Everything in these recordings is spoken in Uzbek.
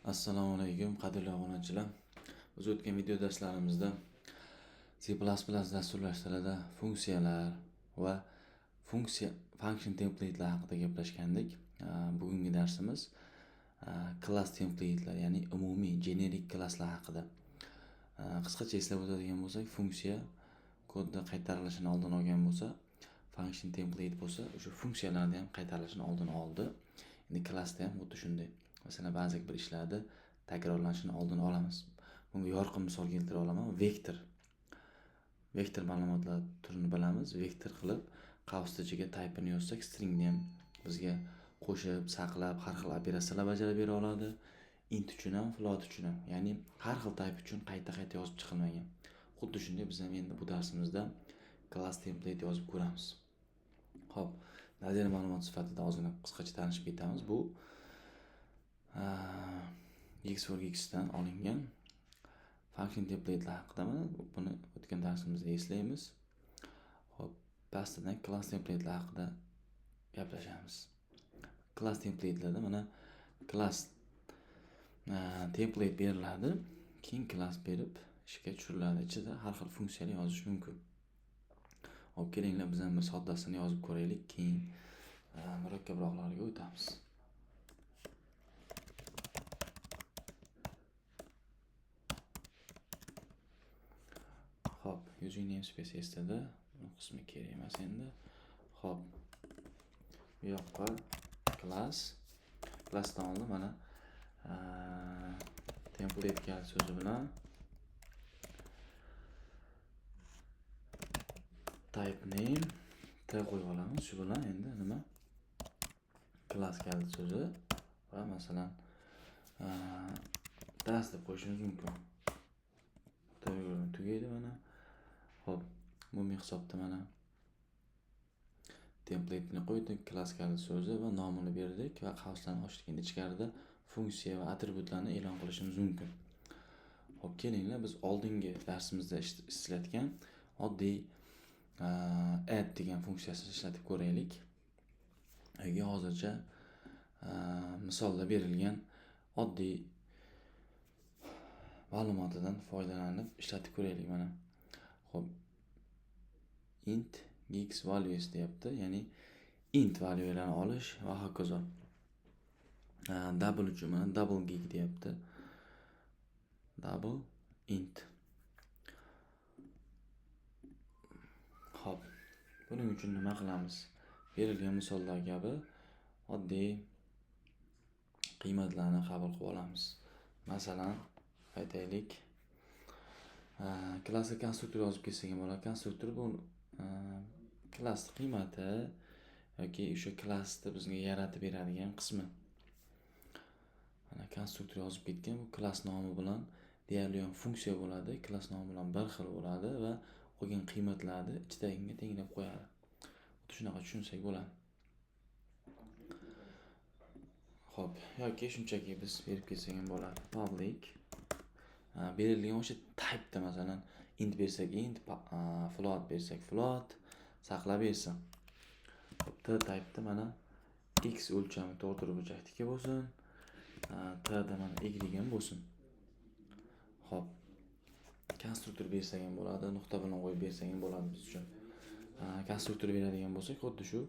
Assalomu alaykum, qadrli obunachilar. Biz o'tgan video darslarimizda C++ dasturlash tilida funksiyalar va function template'lar haqida gaplashgandik. Bugungi darsimiz class template'lar, ya'ni umumiy generic klasslar haqida. Qisqacha eslab o'tadigan bo'lsak, funksiya kodda qaytarilishini oldini olgan bo'lsa, function template bo'lsa, o'sha funksiyalarni ham qaytarilishini oldini oldi. Endi klassda ham xuddi shunday. Masalan, ba'zi bir ishlarda takrorlanishini oldini olamiz. Bunga yorqin misol keltira olaman. Vektor ma'lumotlar turini bilamiz. Vektor qilib qavs ichiga type'ini yozsak, stringni ham bizga qo'shib, saqlab, har xil operatsiyalar bajarib bera oladi. Int uchun ham, float uchun ham, ya'ni har xil type uchun qayta-qayta yozib chiqilmagan. Xuddi shunday biz ham endi bu darsimizda class template yozib ko'ramiz. Xo'p, nazariy ma'lumot sifatida ozgina qisqacha tanishib ketamiz. Bu Xworks dan olingan function template'lar haqida buni o'tgan darsimizda eslaymiz. Xo'p, pastidan class template'lar haqida gaplashamiz. Class template'larda mana class template beriladi, keyin class berib ishga tushiriladi. Ichida har xil funksiyalar yozish mumkin. Xo'p, kelinglar biz ham bir soddasini yozib ko'raylik, keyin murakkabroqlariga o'tamiz. Xo'p, using namespace estada, bu qismi kerak emas endi. Xo'p, bu yoqqa classdan oldin mana template kal so'zi bilan type name t qo'yib olamiz. Shu bilan endi nima? Class kal so'zi va masalan das deb qo'yishimiz mumkin. Tugaydi mana. Xo'p, bu hisobda mana template'ni qo'ydik, class kal so'zi va nomini berdik va qavslarni ochdik. Endi ichkarida funksiya va atributlarni e'lon qilishimiz mumkin. Xo'p, kelinglar biz oldingi darsimizda ishlatgan oddiy add degan funksiyasini ishlatib ko'raylik. Yoki hozircha misolda berilgan oddiy ma'lumotidan foydalanib ishlatib ko'raylik mana. Xo'p, int x values deyapti, ya'ni int valuelarni olish va hokazo. Double uchun mana double gig deyapti. Double int. Xo'p, buning uchun nima qilamiz? Berilgan misollar kabi oddiy qiymatlarni qabul qilib olamiz. Masalan, aytaylik, klassga konstruktor yozib ketsak ham bo'ladi. Konstruktor bu klass qiymati yoki o'sha klassni bizga yaratib beradigan qismi. Mana konstruktor yozib ketgan, bu klass nomi bilan deyarli ham funksiya bo'ladi. Klass nomi bilan bir xil bo'ladi va qolgan qiymatlarni ichidagiga tenglab qo'yadi. Xuddi shunaqa tushunsak bo'ladi. Xo'p, yoki shunchaki biz berib ketsak ham bo'ladi. Public berilgan o'sha type'da masalan int bersak int, float bersak float saqlab bersin. Xo'p, t type'da mana x o'lchami to'g'ri burchakdagi bo'lsin. T da mana y ham bo'lsin. Xo'p, konstruktor bersak ham bo'ladi, nuqta bilan qo'yib bersak ham bo'ladi biz uchun. Konstruktor beradigan bo'lsak, xuddi shu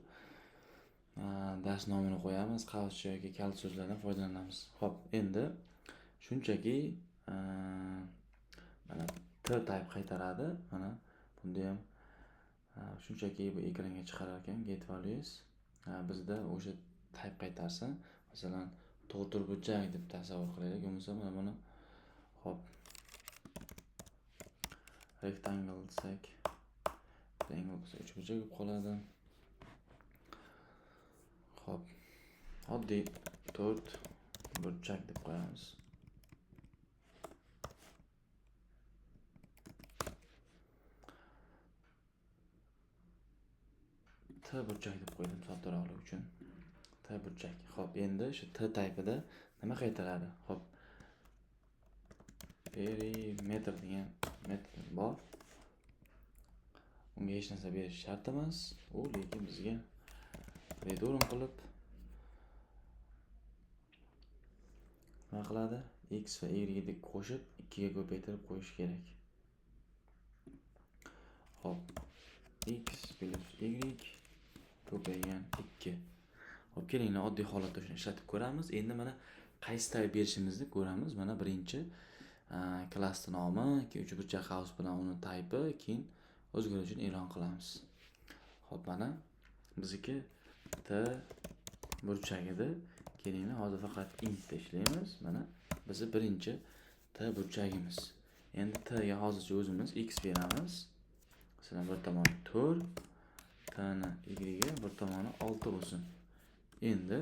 dars nomini qo'yamiz, qavs yoki kal so'zlardan foydalanamiz. Xo'p, endi shunchaki mana t type qaytaradi. Mana bunda ham shunchaki bu ekranga chiqarar ekan get values. Bizda o'sha type qaytarsin. Masalan, to'g'ri burchak deb tasavvur qilaylik. Bo'lmasa mana buni xo'p rectangle desak, rectangle bo'lsa 3 burchak bo'lib qoladi. Xo'p, oddiy 4 burchak deb qo'yamiz. T burchak deb qo'ydim soddaroqlik uchun. T burchak. Xo'p, endi shu T type'ida nima qaytaradi? Xo'p, perimeter degan metod bor. Unga hech narsa berish shart emas. U lekin bizga return qilib nima qiladi? X va y deb qo'shib 2 ga ko'paytirib qo'yish kerak. Hop. X plus y ko'paygan 2. Hop, kelinglar oddiy holatda shuni ishlatib ko'ramiz. Endi mana qaysi type berishimizni ko'ramiz. Mana birinchi klassning nomi, keyin uchburchak house bilan uni type'i, keyin o'zgaruvchini e'lon qilamiz. Hop, mana bizniki t burchak edi. Kelinglar hozir faqat int ishlaymiz. Mana bizni birinchi t burchagimiz. Endi t ga hozircha o'zimiz x beramiz. Masalan, bir tomoni 4, t ni y ga bir tomoni 6 bo'lsin. Endi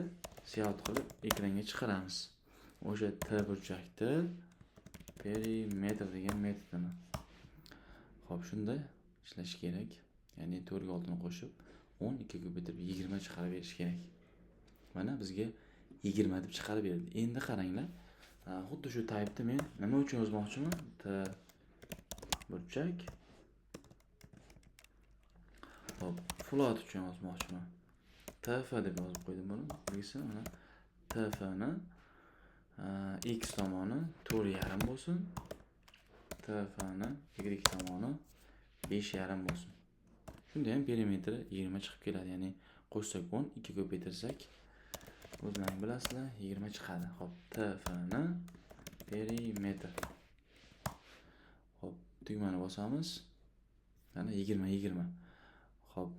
siyot qilib ekranga chiqaramiz. O'sha t burchakni perimetr degan metodini. Xo'p, shunda ishlash kerak. Ya'ni 4 ga 6 ni qo'shib 12 ko'paytirib 20 chiqarib berish kerak. Mana bizga 20 deb chiqarib berdi. Endi qaranglar. Xuddi shu type'ni men nima uchun yozmoqchiman? T burchak. Hop, float uchun yozmoqchiman. TF deb yozib qo'ydim buni. Bilsin, mana TF ni x tomoni 4,5 bo'lsin. TF ni y tomoni 5,5 bo'lsin. Shunda ham perimetri 20 chiqib keladi. Ya'ni qo'shsak 10, 2 ko'paytirsak o'zlaring bilasizlar, 20 chiqadi. Hop, TF ni perimetr. Hop, tugmani bosamiz. Mana 20. Hop.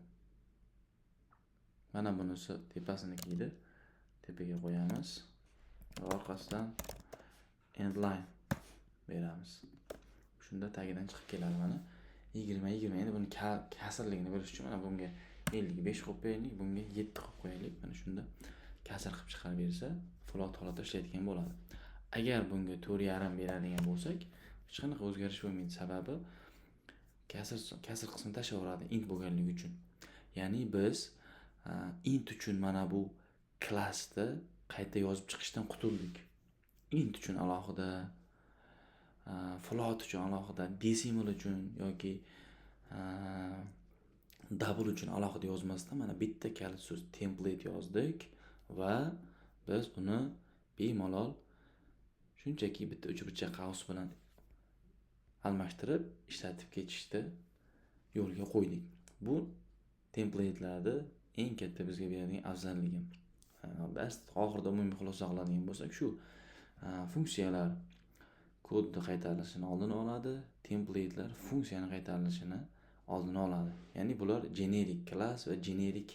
Mana bunisi tepasinikida tepaga qo'yamiz. Orqasidan end line beramiz. Shunda tagidan chiqib keladi mana 20. Endi buni kasrligini bilish uchun mana bunga 50 ga 5 qo'yib qo'yaylik, bunga 7 qo'yib qo'yaylik. Mana shunda kasr qilib chiqarib bersa, float holatda ishlaydigan bo'ladi. Agar bunga 4,5 beradigan bo'lsak, hech qanaqa o'zgarish bo'lmaydi. Sababi kasr qismini tashlaveradi int bo'lganligi uchun. Ya'ni biz int uchun mana bu klassni qayta yozib chiqishdan qutuldik. Int uchun alohida, float uchun alohida, decimal uchun yoki double uchun alohida yozmasdan mana bitta kalit so'z template yozdik va biz uni bemalol shunchaki bitta uchburchak house bilan almashtirib ishlatib ketishni yo'lga qo'ydik. Bu template'larda eng katta bizga beradigan afzalligi. Bas oxirida umumiy xulosa qiladigan bo'lsak shu funksiyalar kodni qaytarilishini oldini oladi, template'lar funksiyani qaytarilishini oldini oladi. Ya'ni bular generic class va generic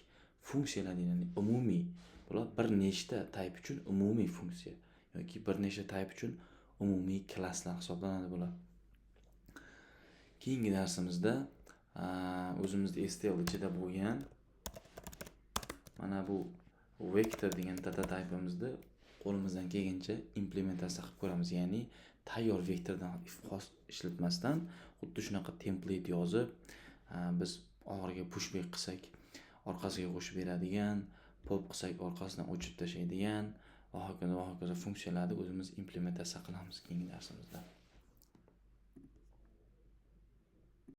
funksiyalar deyiladi. Umumiy, bular bir nechta type uchun umumiy funksiya yoki bir nechta type uchun umumiy klasslar hisoblanadi bular. Keyingi darsimizda o'zimizda STL ichida bo'lgan mana bu vektor degan data type'imizni qo'limizdan kelgancha implementatsiya qilib ko'ramiz. Ya'ni tayyor vektordan xos ishlatmasdan xuddi shunaqa template yozib, biz oxiriga pushback qilsak, orqasiga qo'shib beradigan, pop qilsak, orqasidan o'chirib tashlaydigan va hokazo funksiyalarni o'zimiz implementatsiya qilamiz keyingi darsimizda.